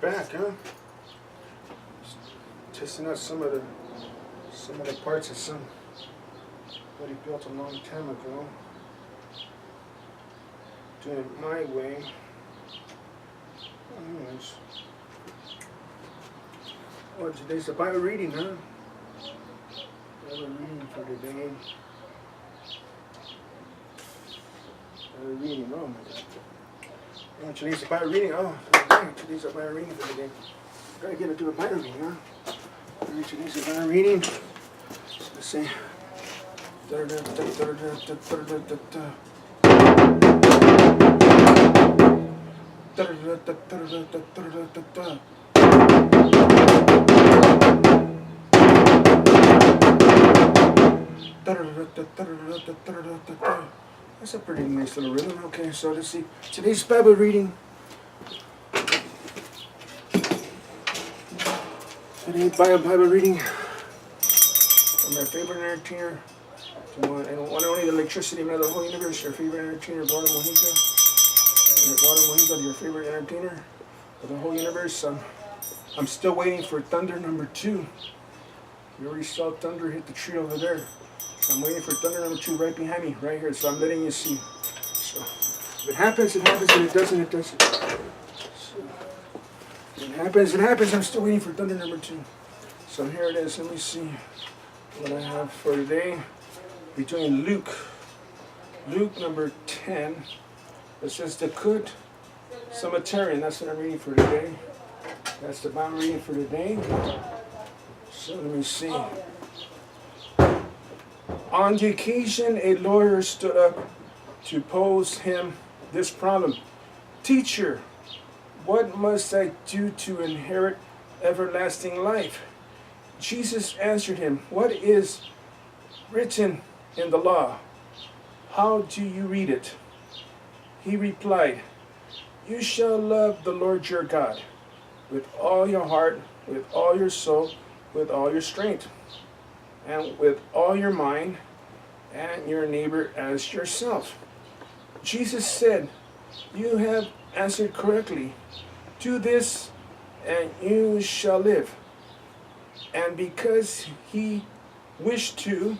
back, huh? Just testing out some of the parts that somebody built a long time ago. Doing it my way. Anyways. Oh, today's the Bible reading, huh? Bible reading for today. Bible reading, oh my God. Oh, today's the Bible reading, oh, today's the Bible reading for today. Gotta get into a Bible reading, huh? Today's the Bible reading. Let's see. That's a pretty nice little rhythm. Okay, so let's see. Today's Bible reading. Today's Bible reading from our favorite entertainer. One and only the electricity man of the whole universe. Your favorite entertainer, Eduardo Mojica. Eduardo Mojica, your favorite entertainer of the whole universe. I'm still waiting for Thunder number 2. You already saw Thunder hit the tree over there. I'm waiting for Thunder number 2 right behind me, right here. So I'm letting you see. So if it happens, it happens. If it doesn't, it doesn't. So if it happens, it happens. I'm still waiting for Thunder number 2. So here it is. Let me see what I have for today. Between Luke number 10. It says the good Samaritan. That's what I'm reading for today. That's the Bible reading for today. So let me see. On the occasion, a lawyer stood up to pose him this problem. Teacher, what must I do to inherit everlasting life? Jesus answered him, what is written in the law? How do you read it? He replied, you shall love the Lord your God with all your heart, with all your soul, with all your strength, and with all your mind, and your neighbor as yourself. Jesus said, you have answered correctly. Do this, and you shall live. And because he wished to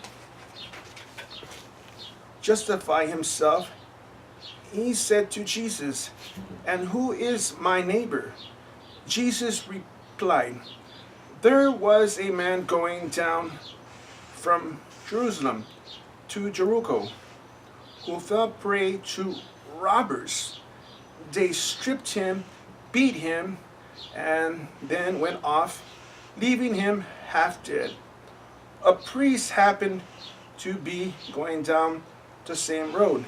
justify himself, he said to Jesus, and who is my neighbor? Jesus replied, there was a man going down from Jerusalem to Jericho who fell prey to robbers. They stripped him, beat him, and then went off, leaving him half dead. A priest happened to be going down the same road.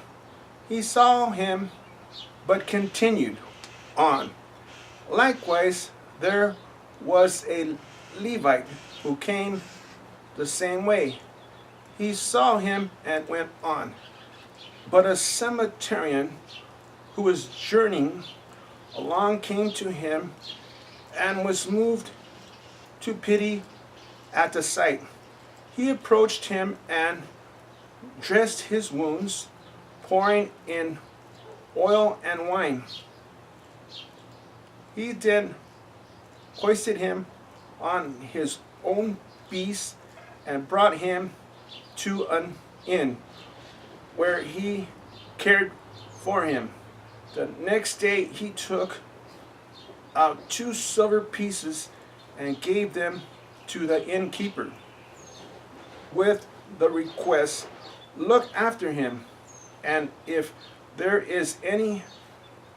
He saw him, but continued on. Likewise, there was a Levite who came the same way. He saw him and went on. But a Samaritan who was journeying along came to him and was moved to pity at the sight. He approached him and dressed his wounds, pouring in oil and wine. He then hoisted him on his own beast and brought him to an inn where he cared for him. The next day he took out 2 silver pieces and gave them to the innkeeper with the request, look after him, and if there is any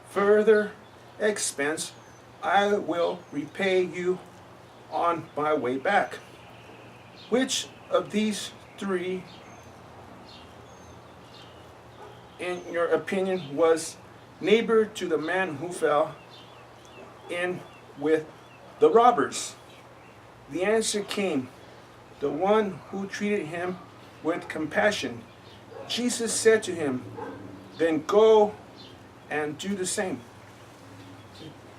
further expense, I will repay you on my way back. Which of these 3, in your opinion, was neighbor to the man who fell in with the robbers? The answer came, the one who treated him with compassion. Jesus said to him, then go and do the same.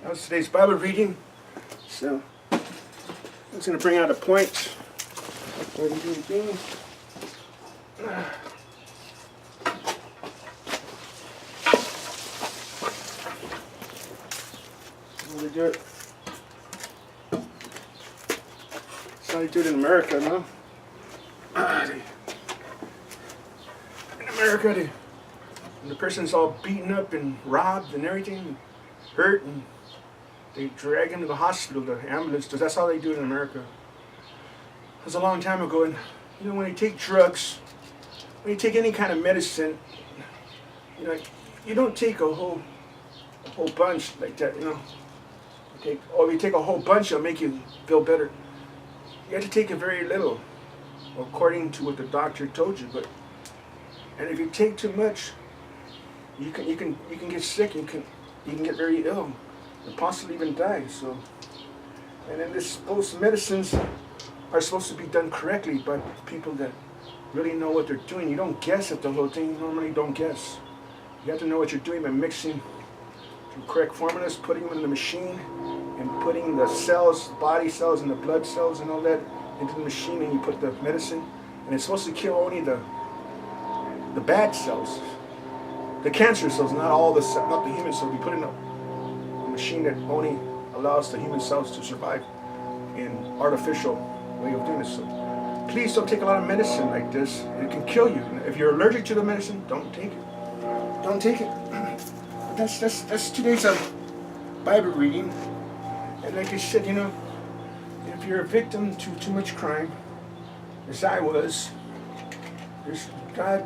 That was today's Bible reading. So I'm just going to bring out a point. What do you do? We'll do it they do it in America, no? In America, when the person's all beaten up and robbed and everything, hurt, and they drag him to the hospital, the ambulance. That's how they do it in America. It was a long time ago, and when you take drugs, when you take any kind of medicine, you don't take a whole bunch like that. If you take a whole bunch, it'll make you feel better. You have to take a very little, according to what the doctor told you. And if you take too much, you can get sick. You can get very ill, and possibly even die. So, and then those medicines are supposed to be done correctly by people that really know what they're doing. You don't guess at the whole thing. You normally don't guess. You have to know what you're doing by mixing the correct formulas, putting them in the machine, and putting the cells, body cells, and the blood cells and all that into the machine, and you put the medicine, and it's supposed to kill only the bad cells, the cancer cells, not the human cells. We put in a machine that only allows the human cells to survive in artificial way of doing this. So please don't take a lot of medicine like this. It can kill you. If you're allergic to the medicine, don't take it. Don't take it. That's today's Bible reading. And like I said, if you're a victim to too much crime, as I was, God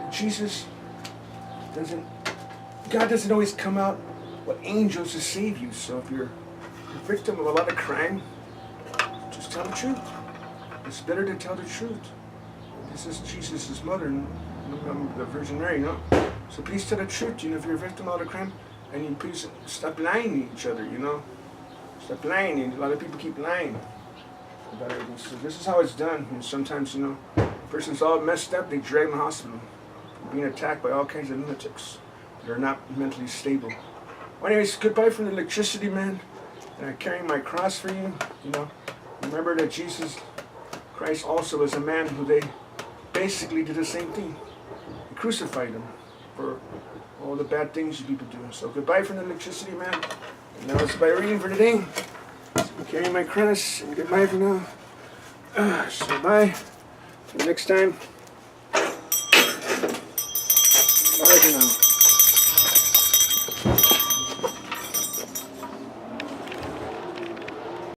doesn't always come out with angels to save you. So if you're a victim of a lot of crime, just tell the truth. It's better to tell the truth. This is Jesus' mother, the Virgin Mary, So please tell the truth, if you're a victim of a lot of crime, and you please stop lying to each other, Stop lying. A lot of people keep lying about everything. So this is how it's done. And sometimes, a person's all messed up, they drag them to the hospital, being attacked by all kinds of lunatics that are not mentally stable. Well, anyways, goodbye from the electricity man. And I'm carrying my cross for you. Remember that Jesus Christ also was a man who they basically did the same thing. They crucified him for all the bad things you people do. So goodbye from the electricity man. And that was my reading for today. So I'm carrying my cross, and goodbye for now. So bye. Till next time. Bye for now.